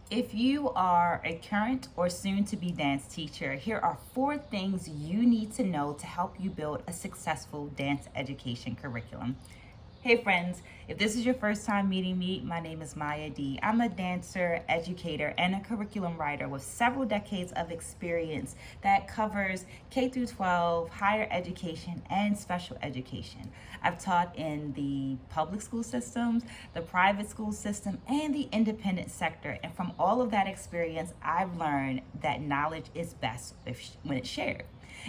If you are a current or soon to be dance teacher, here are 4 things you need to know to help you build a successful dance education curriculum. Hey friends, if this is your first time meeting me, my name is Maya D. I'm a dancer, educator, and a curriculum writer with several decades of experience that covers K through 12, higher education, and special education. I've taught in the public school systems, the private school system, and the independent sector. And from all of that experience, I've learned that knowledge is best when it's shared.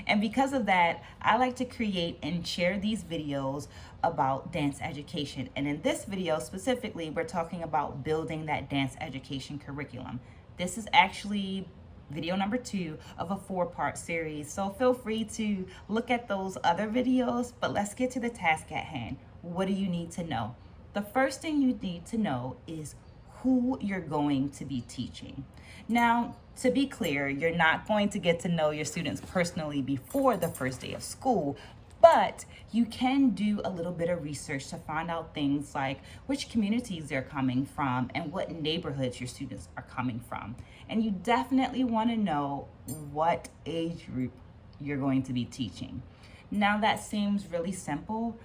And because of that, I like to create and share these videos about dance education. And in this video specifically, we're talking about building that dance education curriculum. This is actually video number 2 of a 4-part series. So feel free to look at those other videos, but let's get to the task at hand. What do you need to know? The first thing you need to know is who you're going to be teaching. Now, to be clear, you're not going to get to know your students personally before the first day of school, but you can do a little bit of research to find out things like which communities they're coming from and what neighborhoods your students are coming from. And you definitely want to know what age group you're going to be teaching. Now, that seems really simple,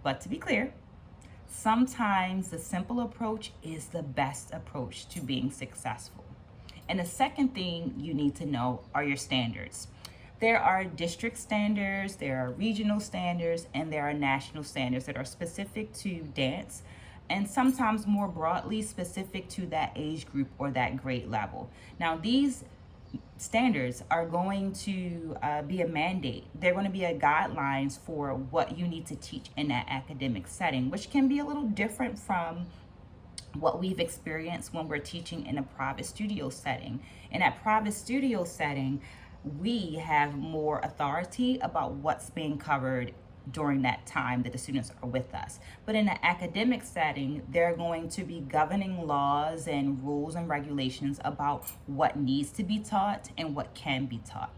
but to be clear, sometimes the simple approach is the best approach to being successful. And the second thing you need to know are your standards. There are district standards, there are regional standards, and there are national standards that are specific to dance and sometimes more broadly specific to that age group or that grade level. Now, these standards are going to be a mandate. They're going to be a guidelines for what you need to teach in that academic setting, which can be a little different from what we've experienced when we're teaching in a private studio setting. In that private studio setting, we have more authority about what's being covered during that time that the students are with us. But in an academic setting, there are going to be governing laws and rules and regulations about what needs to be taught and what can be taught.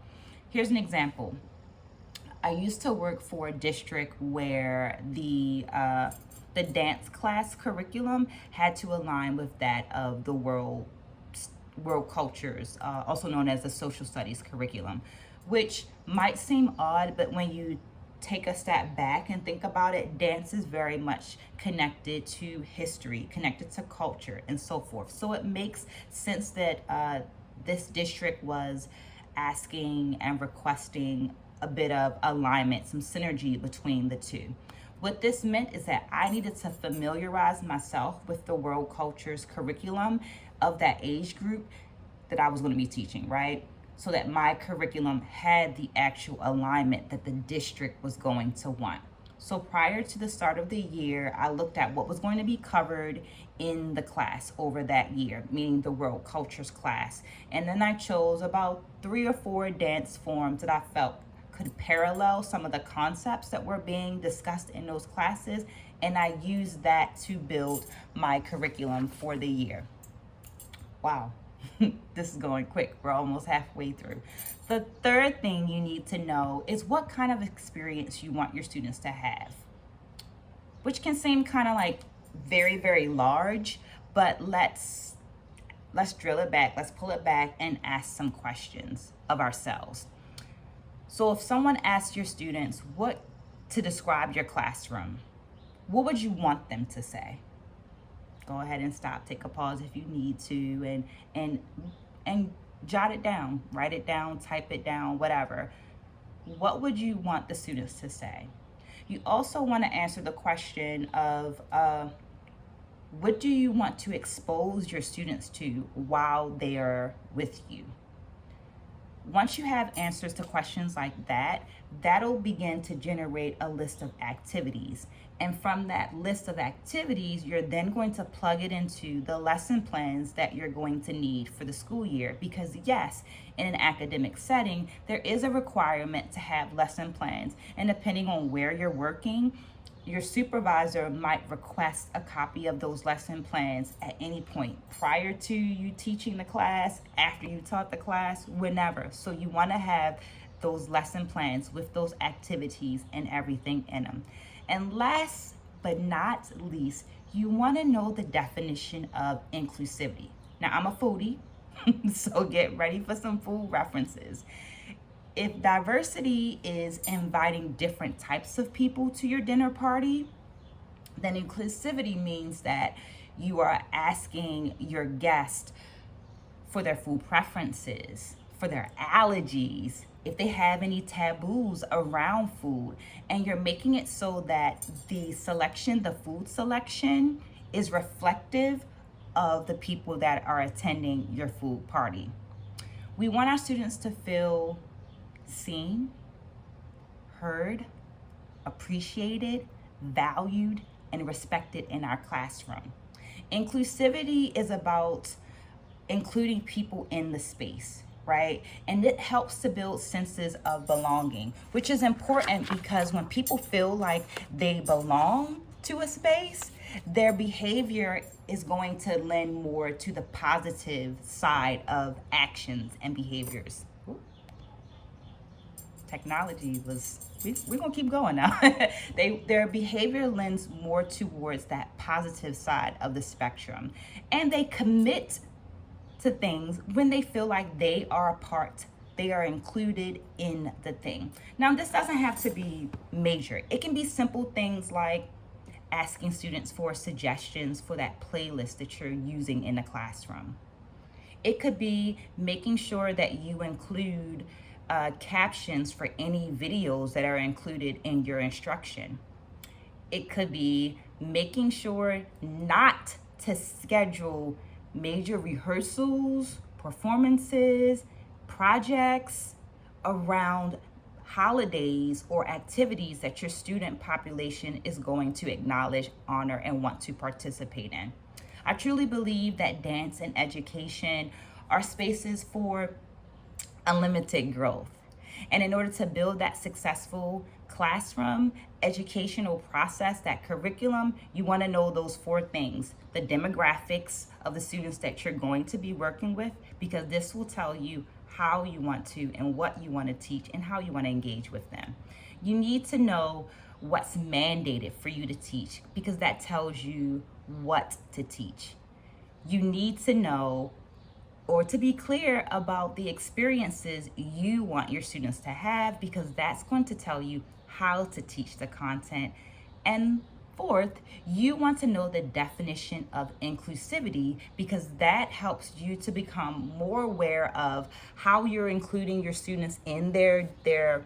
Here's an example. I used to work for a district where the dance class curriculum had to align with that of the world cultures, also known as the social studies curriculum, which might seem odd, but when you take a step back and think about it, dance is very much connected to history, connected to culture, and so forth. So it makes sense that this district was asking and requesting a bit of alignment, some synergy between the two. What this meant is that I needed to familiarize myself with the world cultures curriculum of that age group that I was going to be teaching, right? So that my curriculum had the actual alignment that the district was going to want. So prior to the start of the year, I looked at what was going to be covered in the class over that year, meaning the world cultures class. And then I chose about 3 or 4 dance forms that I felt could parallel some of the concepts that were being discussed in those classes, and I used that to build my curriculum for the year. Wow, this is going quick. We're almost halfway through. The third thing you need to know is what kind of experience you want your students to have, which can seem kind of like very, very large, but let's drill it back. Let's pull it back and ask some questions of ourselves. So if someone asked your students what to describe your classroom, what would you want them to say? Go ahead and stop, take a pause if you need to, and jot it down, write it down, type it down, whatever. What would you want the students to say? You also want to answer the question of what do you want to expose your students to while they are with you? Once you have answers to questions like that, that'll begin to generate a list of activities. And from that list of activities, you're then going to plug it into the lesson plans that you're going to need for the school year. Because yes, in an academic setting, there is a requirement to have lesson plans. And depending on where you're working, your supervisor might request a copy of those lesson plans at any point prior to you teaching the class, after you taught the class, whenever. So you want to have those lesson plans with those activities and everything in them. And last but not least, you want to know the definition of inclusivity. Now, I'm a foodie, so get ready for some food references. If diversity is inviting different types of people to your dinner party, then inclusivity means that you are asking your guest for their food preferences, for their allergies, if they have any taboos around food, and you're making it so that the food selection, is reflective of the people that are attending your food party. We want our students to feel seen, heard, appreciated, valued, and respected in our classroom. Inclusivity is about including people in the space, right? And it helps to build senses of belonging, which is important because when people feel like they belong to a space, their behavior is going to lend more to the positive side of actions and behaviors. Ooh. Technology was, we're gonna keep going now. Their behavior lends more towards that positive side of the spectrum, and they commit to things when they feel like they are a part, they are included in the thing. Now, this doesn't have to be major. It can be simple things like asking students for suggestions for that playlist that you're using in the classroom. It could be making sure that you include captions for any videos that are included in your instruction. It could be making sure not to schedule major rehearsals, performances, projects around holidays or activities that your student population is going to acknowledge, honor, and want to participate in. I truly believe that dance and education are spaces for unlimited growth. And in order to build that successful classroom educational process, that curriculum, you want to know those four things: the demographics of the students that you're going to be working with, because this will tell you how you want to and what you want to teach and how you want to engage with them. You need to know what's mandated for you to teach, because that tells you what to teach. You need to know or to be clear about the experiences you want your students to have, because that's going to tell you how to teach the content. And fourth, you want to know the definition of inclusivity, because that helps you to become more aware of how you're including your students in their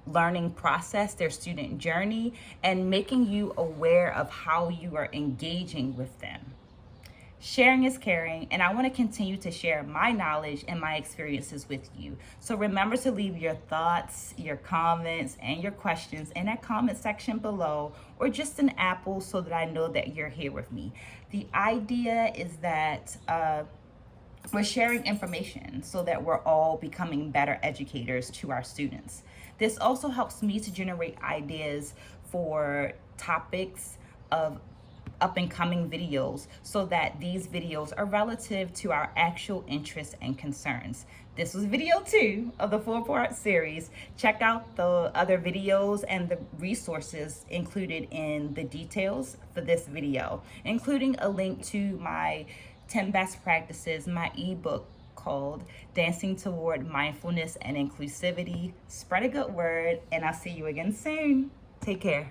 learning process, their student journey, and making you aware of how you are engaging with them. Sharing is caring, and I want to continue to share my knowledge and my experiences with you. So remember to leave your thoughts, your comments, and your questions in that comment section below, or just an apple, so that I know that you're here with me. The idea is that we're sharing information so that we're all becoming better educators to our students. This also helps me to generate ideas for topics of up and coming videos, so that these videos are relative to our actual interests and concerns. This was video 2 of the 4-part series. Check out the other videos and the resources included in the details for this video, including a link to my 10 best practices, my ebook called Dancing Toward Mindfulness and Inclusivity. Spread a good word, and I'll see you again soon. Take care.